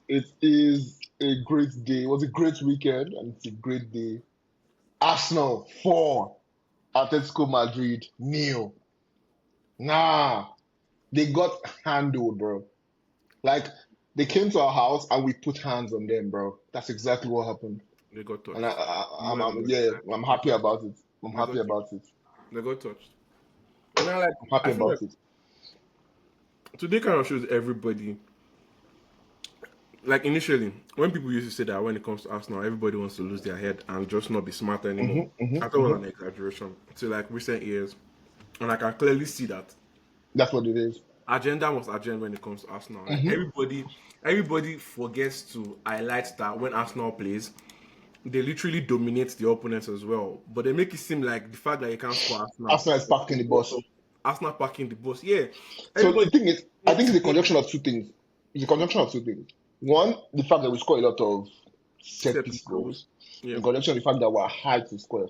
It is a great day. It was a great weekend and it's a great day. Arsenal 4, Atletico Madrid nil. Nah, they got handled, bro. Like they came to our house and we put hands on them, bro. That's exactly what happened. They got And touched. More than yeah, that, I'm they happy got about it. I'm they happy got touched. about it. They got touched. And I like I'm happy I feel like about it. today kind of shows everybody. Like initially, when people used to say that when it comes to Arsenal, everybody wants to lose their head and just not be smart anymore. I thought it was an exaggeration. To like recent years, and I can clearly see that That's what it is. agenda must agenda when it comes to Arsenal. Like everybody forgets to highlight that when Arsenal plays, they literally dominate the opponents as well. But they make it seem like the fact that you can't score Arsenal, Arsenal is packed in the bus. Arsenal packing the bus. Yeah, So the everybody thing is, I think it's a today conjunction of two things. It's a conjunction of two things. One, the fact that we score a lot of set set piece goals. goals. Yeah, In conjunction with the fact that we're high to score.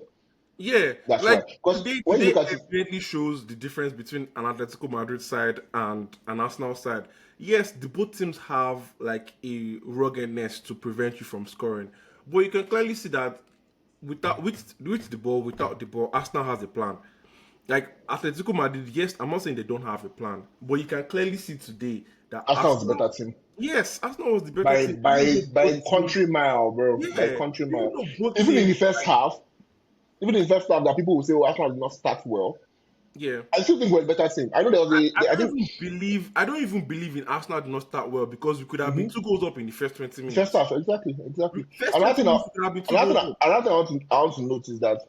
yeah. That's Like why. Because when you today look at it, definitely shows the difference between an Atletico Madrid side and an Arsenal side. Yes, the both teams have like a ruggedness to prevent you from scoring, but you can clearly see that with the ball, without the ball, Arsenal has a plan. Like Atletico Madrid, yes, I'm not saying they don't have a plan, but you can clearly see today that Arsenal is a Arsenal, better team. yes, Arsenal was the better By team. Even by though by both a teams, country mile, bro. By a yeah, country even mile. though both Even in teams, the first half, even in the first half, that people will say, "Oh, Arsenal did not start well." yeah, I still think we're a better team. I know there was I think I don't even believe in Arsenal did not start well because we could have been mhm, 2 goals up in the first 20 the first minutes. half, exactly. First Another 20 thing, minutes we could have been two goals up. another thing I want to note is that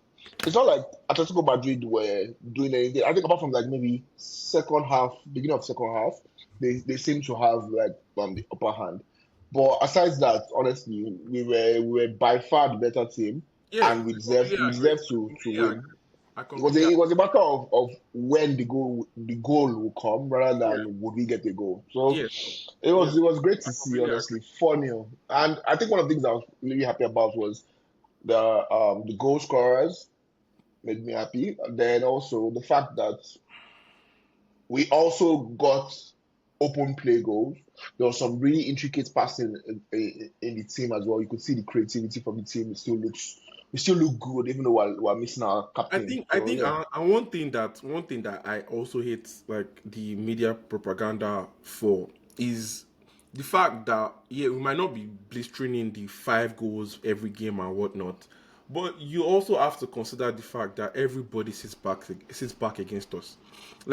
it's not like Atletico Madrid were doing anything. I think apart from like maybe second half, beginning of second half, they seem to have like the upper hand. But aside that, honestly, we were by far the better team, Yeah, and I completely we agree. deserve to Completely win. agree. I completely agree. It was a matter of when the goal will come rather Yeah, than would we get a goal. So yeah, yeah. it was great I to see, completely honestly, agree. 4-0. And I think one of the things I was really happy about was the goal scorers made me happy. And then also the fact that we also got open play goals. There was some really intricate passing in the team as well. You could see the creativity from the team. We still look good, even though we're missing our captain. I So think, yeah. and one thing that I also hate, like the media propaganda for, is the fact that yeah, we might not be blistering in the 5 goals every game and whatnot, but you also have to consider the fact that everybody sits back against us.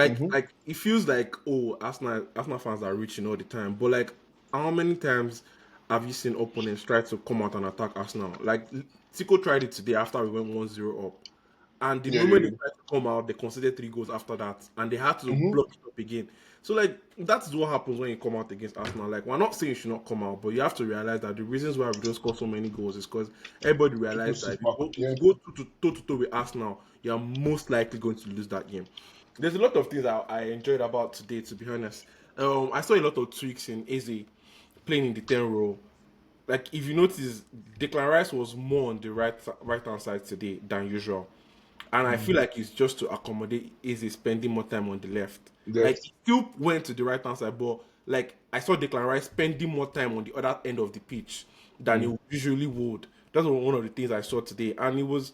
Hmm. Like it feels like oh, Arsenal fans are reaching all the time, but like how many times have you seen opponents try to come out and attack Arsenal? Like Tico tried it today after we went 1-0 up. And the Yeah, they moment they did. tried to come out, they conceded 3 goals after that, and they had to Hmm. block it up again. So like that's what happens when you come out against Arsenal. Like we're not saying you should not come out, but you have to realize that the reasons why we don't score so many goals is because everybody People realized that sit back. if Yeah. you go toe to toe with Arsenal, you are most likely going to lose that game. There's a lot of things I enjoyed about today, to be honest. I saw a lot of tweaks in Eze playing in the 10 role. Like if you notice, Declan Rice was more on the right hand side today than usual, and I feel Mm. like it's just to accommodate Eze spending more time on the left. Like Left. he still went to the right hand side, but like I saw Declan Rice spending more time on the other end of the pitch than Mm. he usually would. That's one of the things I saw today, and it was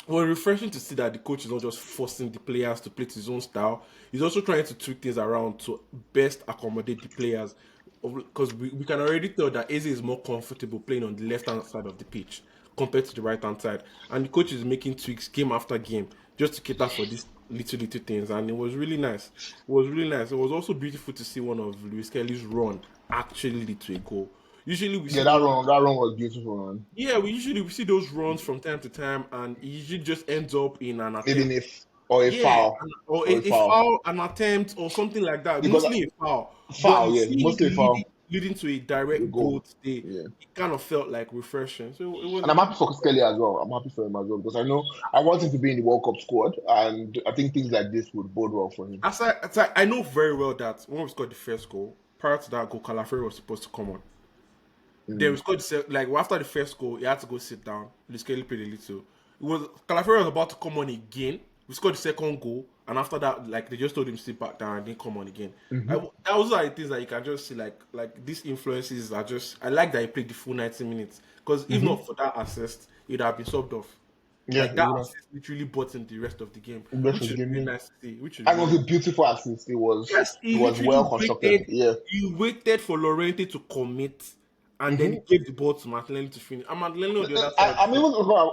refreshing to see that the coach is not just forcing the players to play to his own style. He's also trying to tweak things around to best accommodate the players. Because we can already tell that Eze is more comfortable playing on the left hand side of the pitch compared to the right hand side. And the coach is making tweaks game after game just to cater for these little things. And it was really nice. It was really nice. It was also beautiful to see one of Luis Kelly's run actually lead to a goal. Usually we see Yeah, those that run was beautiful, man. yeah, we see those runs from time to time, and it usually just ends up in an Maybe attempt. if or a Yeah, foul or or a a foul foul, an attempt, or something like that. because Mostly a foul, but foul, you yeah, see it mostly a foul. leading to a The direct goal goal, today. yeah. It kind of felt like refreshing. So it was And I'm it happy was for Skelly as well. I'm happy for him as well because I know I want him to be in the World Cup squad, and I think things like this would bode well for him. aside, I know very well that when we scored the first goal, prior to that goal, Calaferi was supposed to come on. Then we Mm. scored like after the first goal, he had to go sit down. Luis Kelly played a little. It was Calaferi was about to come on again. We scored the second goal, and after that, like they just told him sit back down and didn't come on again. Mm-hmm. That was like things that you can just see, like these influences are just. I like that he played the full 90 minutes because if Mm-hmm. not for that assist, he'd have been subbed off. Yeah, Like he that would have. assist literally bought him the rest of the game, The rest which of the is game, really yeah. nice to see. Which is And it was really a beautiful assist. yes, It he was well literally constructed. waited. Yeah. He waited for Lorente to commit, and then he Mm-hmm. gave the ball to Martinelli to finish. And Martinelli on the other side. I'm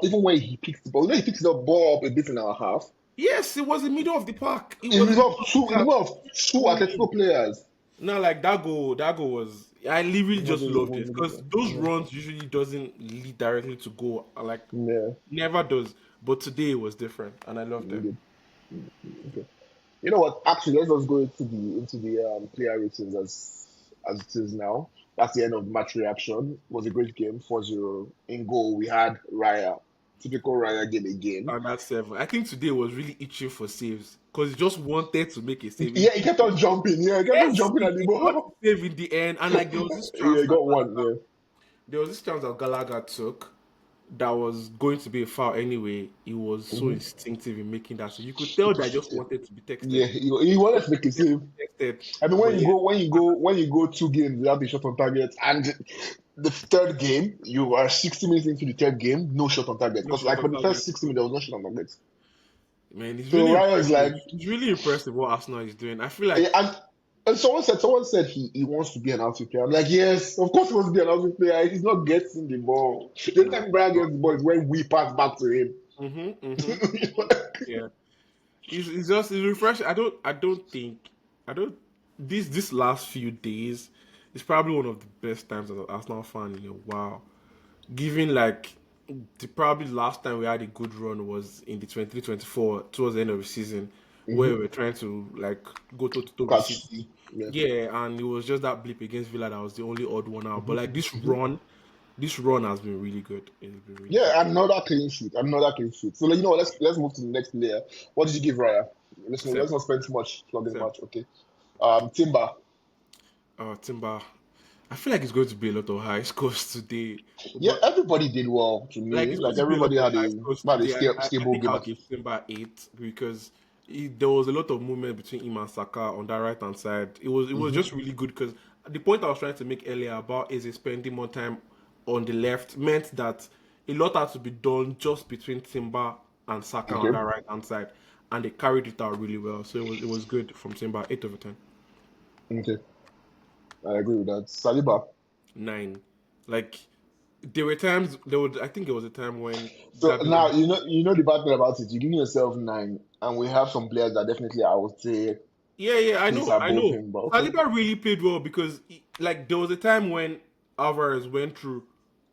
even when he picks the ball, he picks the ball up a bit in our half. Yes, it was the middle of the park. It In was the the middle middle of of the park. two Atletico players. No, like that goal was. I literally It just loved it was because those runs usually doesn't lead directly to goal. Like yeah. never does. But today it was different, and I loved it. Yeah. Okay. You know what? Actually, let's just go into the player ratings as it is now. That's the end of the match reaction. It was a great game, 4-0. In goal, we had Raya. Typical Raya game again. And that's 7. I think today was really itching for saves because he just wanted to make a save. Yeah, he kept on jumping. Yeah, he kept on Yes, jumping at the he got ball. the save in the end, and like there was this Yeah, chance he that got one. Yeah. there was this chance that Gallagher took that was going to be a foul anyway. He was so Mm-hmm. instinctive in making that, so you could tell that I just wanted to be Yeah, texted. he wanted to make a save. Texted, I mean, but yeah, when you go 2 games without a shot on target, and the third game you are 60 minutes into the third game, no shot on target. no Because shot like on for the target. first 60 minutes, there was no shot on target. Man, it's So really Raya is impressive. like, It's really impressive what Arsenal is doing. I feel yeah, like and someone said he wants to be an outfield player. I'm like, yes, of course he wants to be an outfield player. He's not getting the ball. The only time Brian gets the ball is when we pass back to him. yeah. It's refreshing. I don't this last few days is probably one of the best times as an Arsenal fan in a while. Given like the probably last time we had a good run was in the 23-24 towards the end of the season where we were trying to like go to with Catch. City. Yeah. Yeah, and it was just that blip against Villa that was the only odd one out. But like this run has been really good. It's been really good. Yeah, another clean sheet. Another clean sheet. So like, you know, let's move to the next player. What did you give Raya? Let's Seven. not spend too much flogging the Seven. match. Okay. Timber. Timber. I feel like it's going to be a lot of high scores today. Yeah, But everybody did well to like me. it's going Like to be a lot everybody of had high a scores had a today. I stable think game. I'll give Timber 8 because there was a lot of movement between him and Saka on that right hand side. It was just really good because the point I was trying to make earlier about is spending more time on the left meant that a lot had to be done just between Timber and Saka on Okay. that right hand side, and they carried it out really well. So it was good from Timber. 8/10. Okay. I agree with that. Saliba. 9. Like there were times there would I think there was a time when So Gabby now was you know the bad thing about it. You give yourself 9, and we have some players that definitely I would say yeah, I place know, I above know. him. But okay. Saliba really played well because like there was a time when Alvarez went through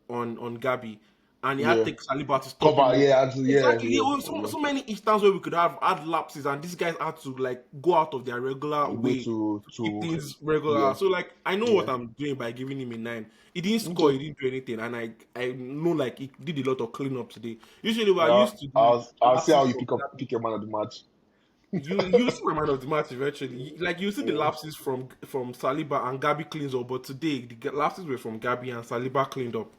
on Gabby and he had Yeah. to take Saliba to stop Cover. him. Yeah. Actually, yeah. Exactly. There Yeah. was so many instances where we could have had lapses and these guys had to like go out of their regular Go way to keep to things regular. yeah. So like I know what Yeah. I'm doing by giving him a 9. He didn't score, Okay. he didn't do anything, and I know like he did a lot of cleanup today. Usually we're Well, used to the I'll see lapses how you from pick a man of the match. you see my man of the match eventually. Like you see the Yeah. lapses from Saliba and Gabi cleans up, but today the lapses were from Gabi and Saliba cleaned up.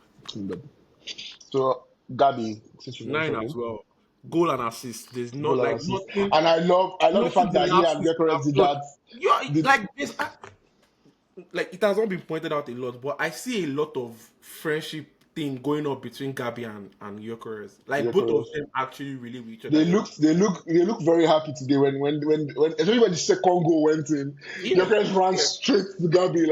So Gabby, since you 9 mentioned as him, well. Goal and assist. There's not goal and like assist, nothing. and I love the Nothing fact the that he and lapses could Gyokores have did done. that. Yeah, Did like this. Like it has not been pointed out a lot, but I see a lot of friendship thing going on between Gabi and Gyokores. Like both of Gyokores. them actually really with each other. They look very happy today when especially when the second goal went in. Yeah, Gyokores ran yeah. straight to Gabby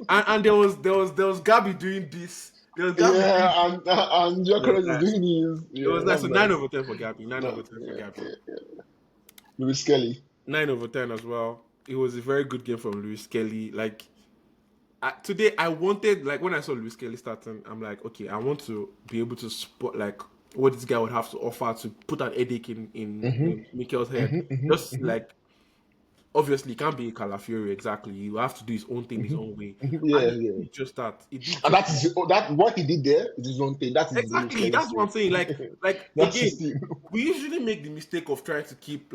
And there was Gabi doing this. There was Gabi doing yeah, this. and It was Gyokores is nice. doing his It was yeah, nice. that's So 9 nice. over 10 for Gabi. 9 over No, 10 for yeah, Gabi. yeah. Louis Kelly. 9/10 as well. It was a very good game from Luis Kelly. Like today, I wanted like when I saw Luis Kelly starting, I'm like, okay, I want to be able to spot like what this guy would have to offer to put an headache in Mikel's head. Just like obviously, he can't be a Calafiori exactly. You have to do his own thing his own way, and Yeah, he yeah. did just that. He did And just that. that what he did there is his own thing. That is Louis Exactly. Kelly's That's what thing. I'm saying. Like That's his again, thing. we usually make the mistake of trying to keep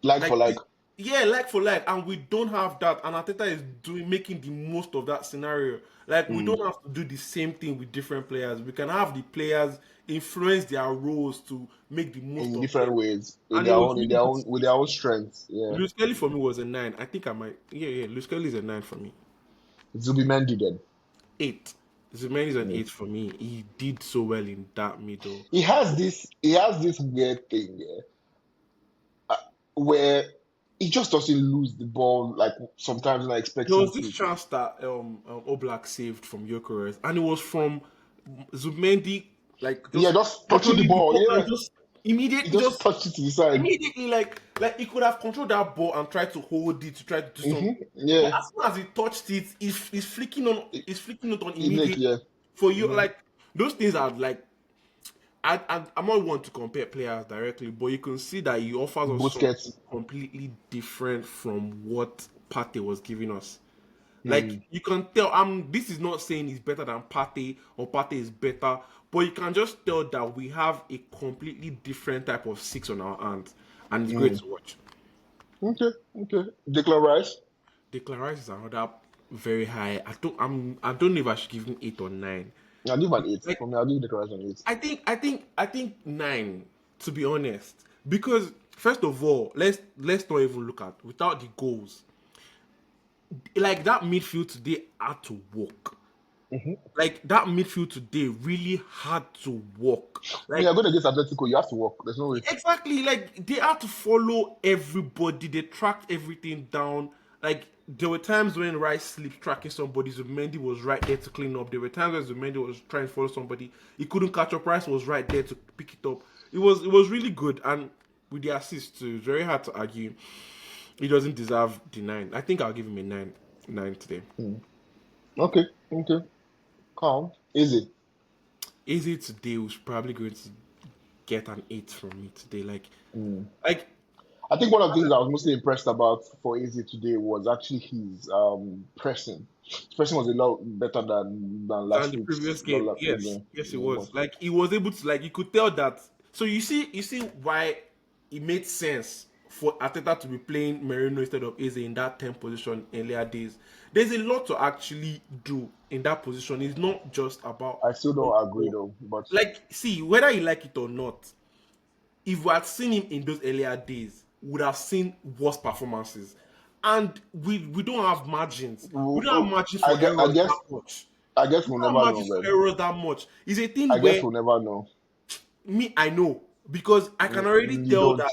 Like for like like. yeah, like for like, and we don't have that. And Ateta is making the most of that scenario. Like we Mm, don't have to do the same thing with different players. We can have the players influence their roles to make the most in of different them. ways, in And it their was own, in really their good to own, with see. their own strengths. Yeah, Luis Kelly for me was a 9. I think I might. Yeah. Luis Kelly is a 9 for me. Zubimendi then. 8. Zuman is an Mm. 8 for me. He did so well in that middle. He has this weird thing, yeah, where he just doesn't lose the ball like sometimes when I expect There him was this to. chance that Oblak saved from Gyokores, and it was from Zumendi, like Yeah, just just touching the controlling the ball. ball and Yeah, just he immediately, just just touched it to the side. immediately, like he could have controlled that ball and tried to hold it to try to do something. But Yeah, as soon as he touched it, he's flicking it on he make immediately yeah. for you. Mm-hmm. Like those things are like I'm not one to compare players directly, but you can see that he offers us something Busquets. completely different from what Partey was giving us. Like Mm. you can tell, this is not saying he's better than Partey or Partey is better, but you can just tell that we have a completely different type of six on our hands, and it's great Mm. to watch. Okay, okay. Declan Rice. Declan Rice is another very high. I don't know if I should give him 8 or 9. I'll give an eight. Like For me, I'll give Declan Rice an eight. I think 9, to be honest, because first of all, let's not even look at without the goals. Like that midfield today had to work. Mm-hmm. Like that midfield today really had to work. When you're Like going against Atletico, you have to walk. There's no way. exactly, like they had to follow everybody. They tracked everything down. Like there were times when Rice slipped tracking somebody, Zumendi was right there to clean up. There were times when Zumendi was trying to follow somebody, he couldn't catch up. Rice was right there to pick it up. It was really good, and with the assist too, it's very hard to argue. He doesn't deserve the 9. I think I'll give him a 9 today. Mm. Okay, okay. Calm. Easy. Easy today was probably going to get an 8 from me today. Like Mm. like I think one of the things I was mostly impressed about for Easy today was actually his pressing. His pressing was a lot better than than last the week's. previous game. Yes, Yeah, yes, it yeah, was. but Like he was able to, like you could tell that. So you see why it made sense for Ateta to be playing Merino instead of Eze in that 10 position earlier days. There's a lot to actually do in that position. It's not just about I still don't agree though. But like see whether you like it or not. If we had seen him in those earlier days, we would have seen worse performances. And we don't have margins. We don't have margins I for guess, I errors guess that much. I guess We we'll don't have never know, margins for man. errors that much. It's a I thing guess where we'll never know. me, I know because I can already You tell don't. that.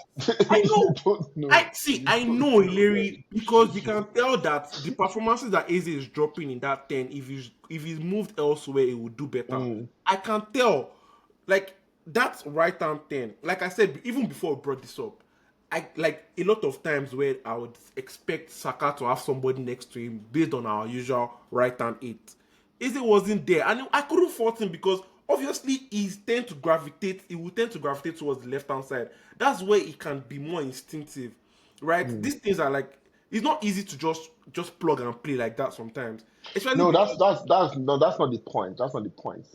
I You know. don't know. I see. You I don't know, know, Larry, because we man. can tell that the performances that Eze is dropping in that 10, if he's moved elsewhere, it will do better. Mm. I can tell. Like that right hand 10. Like I said, even before we brought this up, I like a lot of times where I would expect Saka to have somebody next to him based on our usual right hand 8. Eze wasn't there, and I couldn't fault him because obviously he will tend to gravitate towards the left hand side. That's where he can be more instinctive, right? Mm. These things are like it's not easy to just plug and play like that sometimes, especially No, because that's not the point. That's not the point.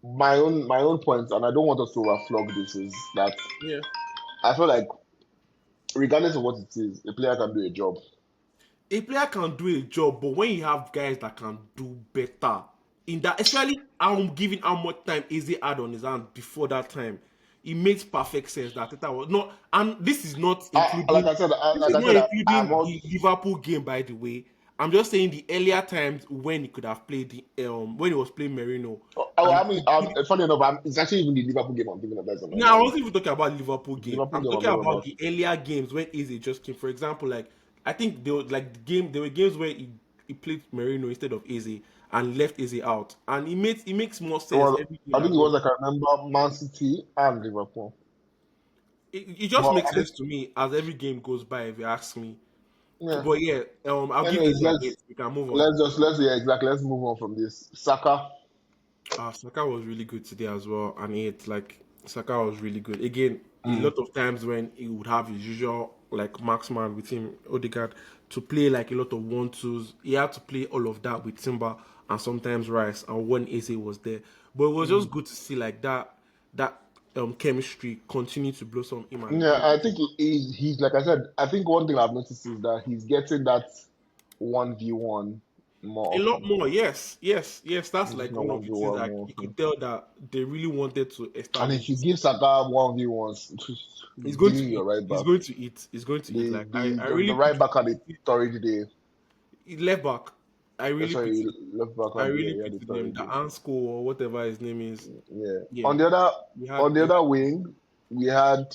My own point, and I don't want us to overflog this, is that yeah, I feel like regardless of what it is, a player can do a job. a player can do a job, but when you have guys that can do better in that, especially I'm giving how much time Eze had on his hand before that time, it makes perfect sense that Teta was not, and Like I said, this is not I'm including all. the Liverpool game, by the way. I'm just saying the earlier times when he could have played when he was playing Merino. Oh, And I mean, funny enough, it's actually even the Liverpool game I'm thinking about. no, I wasn't even talking about Liverpool It's the game. Liverpool I'm game I'm talking talking about about. the earlier games when Eze just came. For example, like I think there was like the game. There were games where he played Merino instead of Eze and left Eze out, and it makes more sense Well, every game I think that it goes. was like I remember Man City and Liverpool. It just Well, makes I think sense to me as every game goes by. If you ask me, yeah. but yeah, I'll give Anyways, Eze an 8. We can move on. let's yeah, exactly. Let's move on from this. Saka. Saka was really good today as well, and Saka was really good. Again, a Mm. lot of times when he would have his usual like marksman with him, Odegaard, to play like a lot of 1-2s, he had to play all of that with Timber and sometimes Rice, and when Eze was there. But it was just good to see like that chemistry continue to blossom him and Yeah, him. I think he's like I said. I think one thing I've noticed is that he's getting that 1v1 more A lot often. more, yes. That's It's like not one of one the v things one that more you could often. tell that they really wanted to And establish if you this. give Saka 1v1s, He's going to bringing your eat. right He's back. going to eat. He's going to eat. The Like the I the, really the right back and the pity authority there. left back. I really Sorry, pity. left back I and really the pitied him. authority The there. Ansko or whatever his name is. Yeah. Yeah, On the other we on had the other wing, we had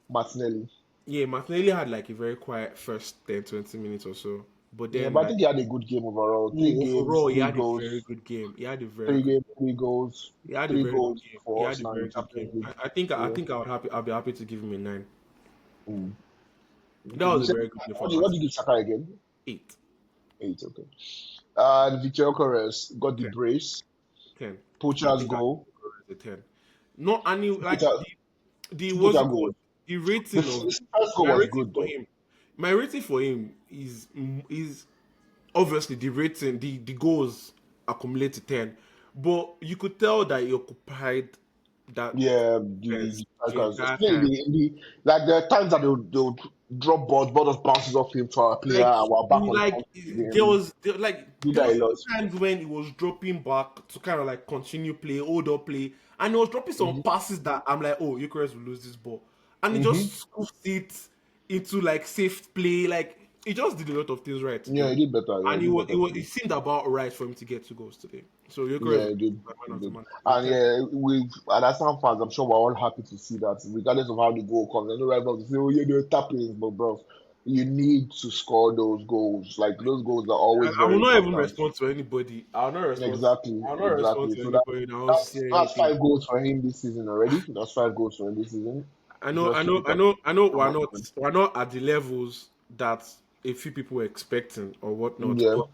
Martinelli. yeah. Martinelli had like a very quiet first 10-20 minutes or so, but Yeah, then but I like think he had a good game overall. Three games, overall, he three had a very goals, good game. He had a very three good. games, three goals, He had a three very good goals game. He for had a Arsenal in very the good game. Champions League. I Yeah. think I would happy. I'll be happy to give him a 9. Mm. That Okay. You was a said very good game from what us. did you give Saka again? 8, 8, okay. And Gyokores got the 10, brace. 10. I Poacher's think I goal. give it a 10. No, and he, Two like Poacher, the two what's Poacher it called? goals. The The rating of first goal my was rating good for though. him. My rating for him is obviously the rating, the goals accumulate to 10, but you could tell that he occupied that Yeah, defense the the strikers, entire especially time. like there are times that they'll drop balls just bounces off him to our player, Like and we're back on the like front. He did there that a was lot. times when he was dropping back to kind of like continue play, hold up play, and he was dropping some Hmm. passes that I'm like, oh, Gyokores will lose this ball, and he Hmm. just scooped it into like safe play. Like he just did a lot of things right Yeah, today, he did better. Yeah, he and did better it today. seemed about right for him to get 2 goals today. So Gyokores Yeah, was he did. my He man of the did. match. So And 10. yeah, and as some fans, I'm sure we're all happy to see that, regardless of how the goal comes. I know right now they say, "Oh yeah, they're tapping," but bro, you need to score those goals. Like those goals are always I very will not even important. respond to anybody. Exactly, I'll not respond exactly. to So anybody. I will say that's anything. 5 goals for him this season already. That's 5 goals for him this season. Just to keep up. I know. We're not at the levels that a few people were expecting or whatnot. Yeah. But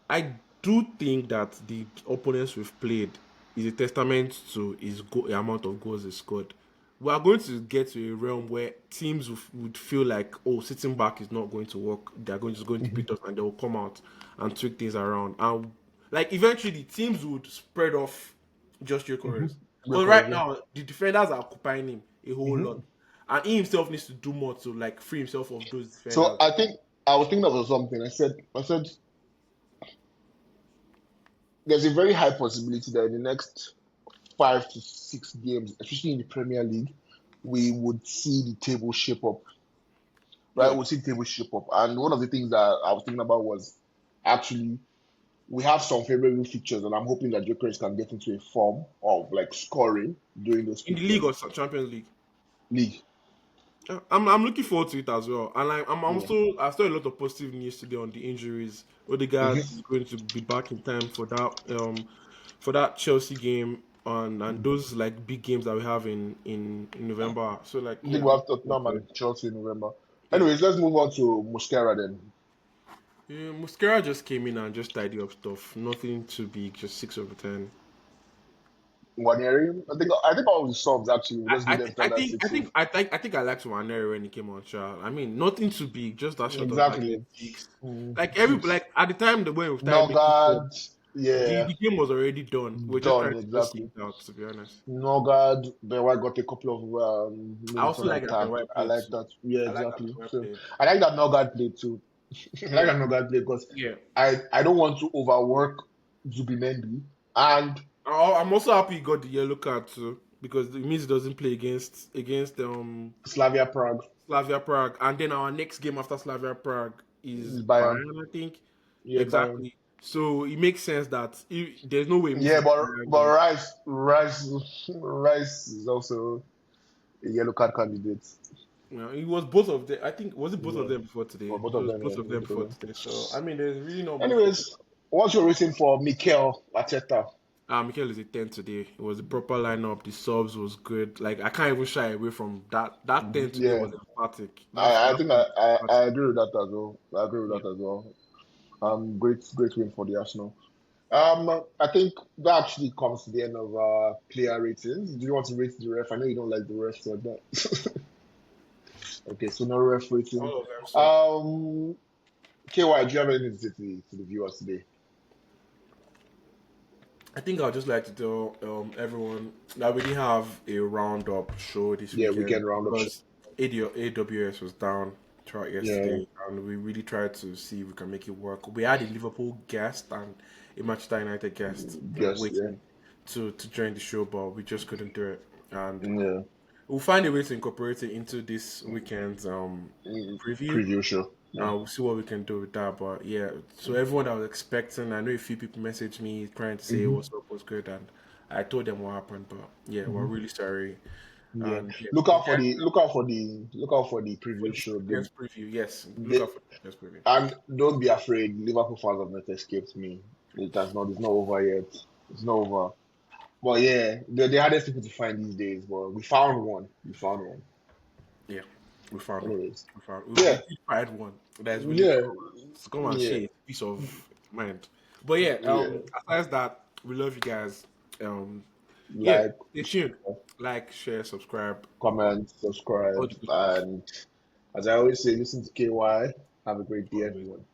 I do think that the opponents we've played is a testament to the amount of goals he scored. We are going to get to a realm where teams would feel like, oh, sitting back is not going to work. They're going to Hmm. beat us, and they will come out and tweak things around. And like eventually, teams would spread off just your Hmm. chorus. Because Records, right yeah. now, the defenders are occupying him a whole lot, Hmm. and he himself needs to do more to like free himself of those So defenders. I think I was thinking of something. I said there's a very high possibility that in the next 5 to 6 games, especially in the Premier League, we would see the table shape up. Right, Yeah, we'll see the table shape up. And one of the things that I was thinking about was actually we have some favorable fixtures, and I'm hoping that Jokers can get into a form of like scoring during those in the league or fixtures. Champions League. League, I'm looking forward to it as well, and I'm yeah. also I saw a lot of positive news today on the injuries. Odegaard Hmm. is going to be back in time for that Chelsea game and those like big games that we have in November. So like I think yeah, we I'm have looking forward Tottenham to it. and Chelsea in November. Yeah. Anyways, let's move on to Muscara then. Yeah, Muscara just came in and just tidy up stuff. Nothing too big, just 6/10. Guarnieri, I think all the subs actually we just give them standard sixes. I think I liked Waneri when he came on trial. I mean, nothing too big, just that shot on target Exactly. 6. Mm, Like six. like at the time the way we started making subs, Nogard, yeah, the game was already done. We're just done trying to just see exactly. it out, to be honest. Nogard, Ben White got a couple of I minutes also on like that attack. Ben White I played like too. that. Yeah, I like that exactly. Ben White So played. I like that Nogard played too. I like Yeah, that Nogard played because yeah. I don't want to overwork Zubimendi and I'm also happy he got the yellow card too because it means he doesn't play against Slavia Prague Slavia Prague, and then our next game after Slavia Prague is Bayern. Bayern, I think. Yeah, Bayern. Exactly. So it makes sense that there's no way Yeah, missing the Bayern game. Rice is also a yellow card candidate. It was both of them. I think was it both of Yeah, them before today. or both It of was them. both Yeah, of them both of before them. today. So I mean, there's really not much. Anyways, what's your rating for Mikel Arteta? Mikel is a 10 today. It was a proper lineup. The subs was good. Like I can't even shy away from that. That 10 today Yeah, was emphatic. I think That was I emphatic. agree with that as well. I agree with Yeah. that as well. Great win for the Arsenal. I think that actually comes to the end of player ratings. Do you want to rate the ref? I know you don't like the ref, so that. Okay, so no ref rating. All of them sucked. Um, KY, do you have anything to say to the viewers today? I think I'd just like to tell everyone that we didn't have a roundup show this Yeah, weekend weekend roundup. because AWS was down. throughout Yeah. yesterday, and we really tried to see if we can make it work. We had a Liverpool guest and a Manchester United guest Yes. Yeah. waiting to join the show, but we just couldn't do it. And Yeah. we'll find a way to incorporate it into this weekend's preview. Preview show. Yeah. We'll see what we can do with that. But yeah, so everyone that was expecting, I know a few people messaged me trying to say Hmm. what's up, what's good, and I told them what happened. But yeah, we're Hmm. really sorry. Yeah. And yeah, Look out for the for preview this show. weekend's preview, yes, look They, out for the weekend's preview. and don't be afraid. Liverpool fans have not escaped me. It's not over yet. It's not over. But yeah, they're the hardest people to find these days. But we found one. We found one. Yeah, we found one. Anyways. We found. We Yeah. did find one that is willing Yeah. to come and Yeah. share a piece of mind. But yeah, Yeah. aside that, we love you guys. Yeah, Like, stay tuned. Like, share, subscribe, comment, all subscribe, the good stuff. and as I always say, listen to KY. Have a great day, everyone.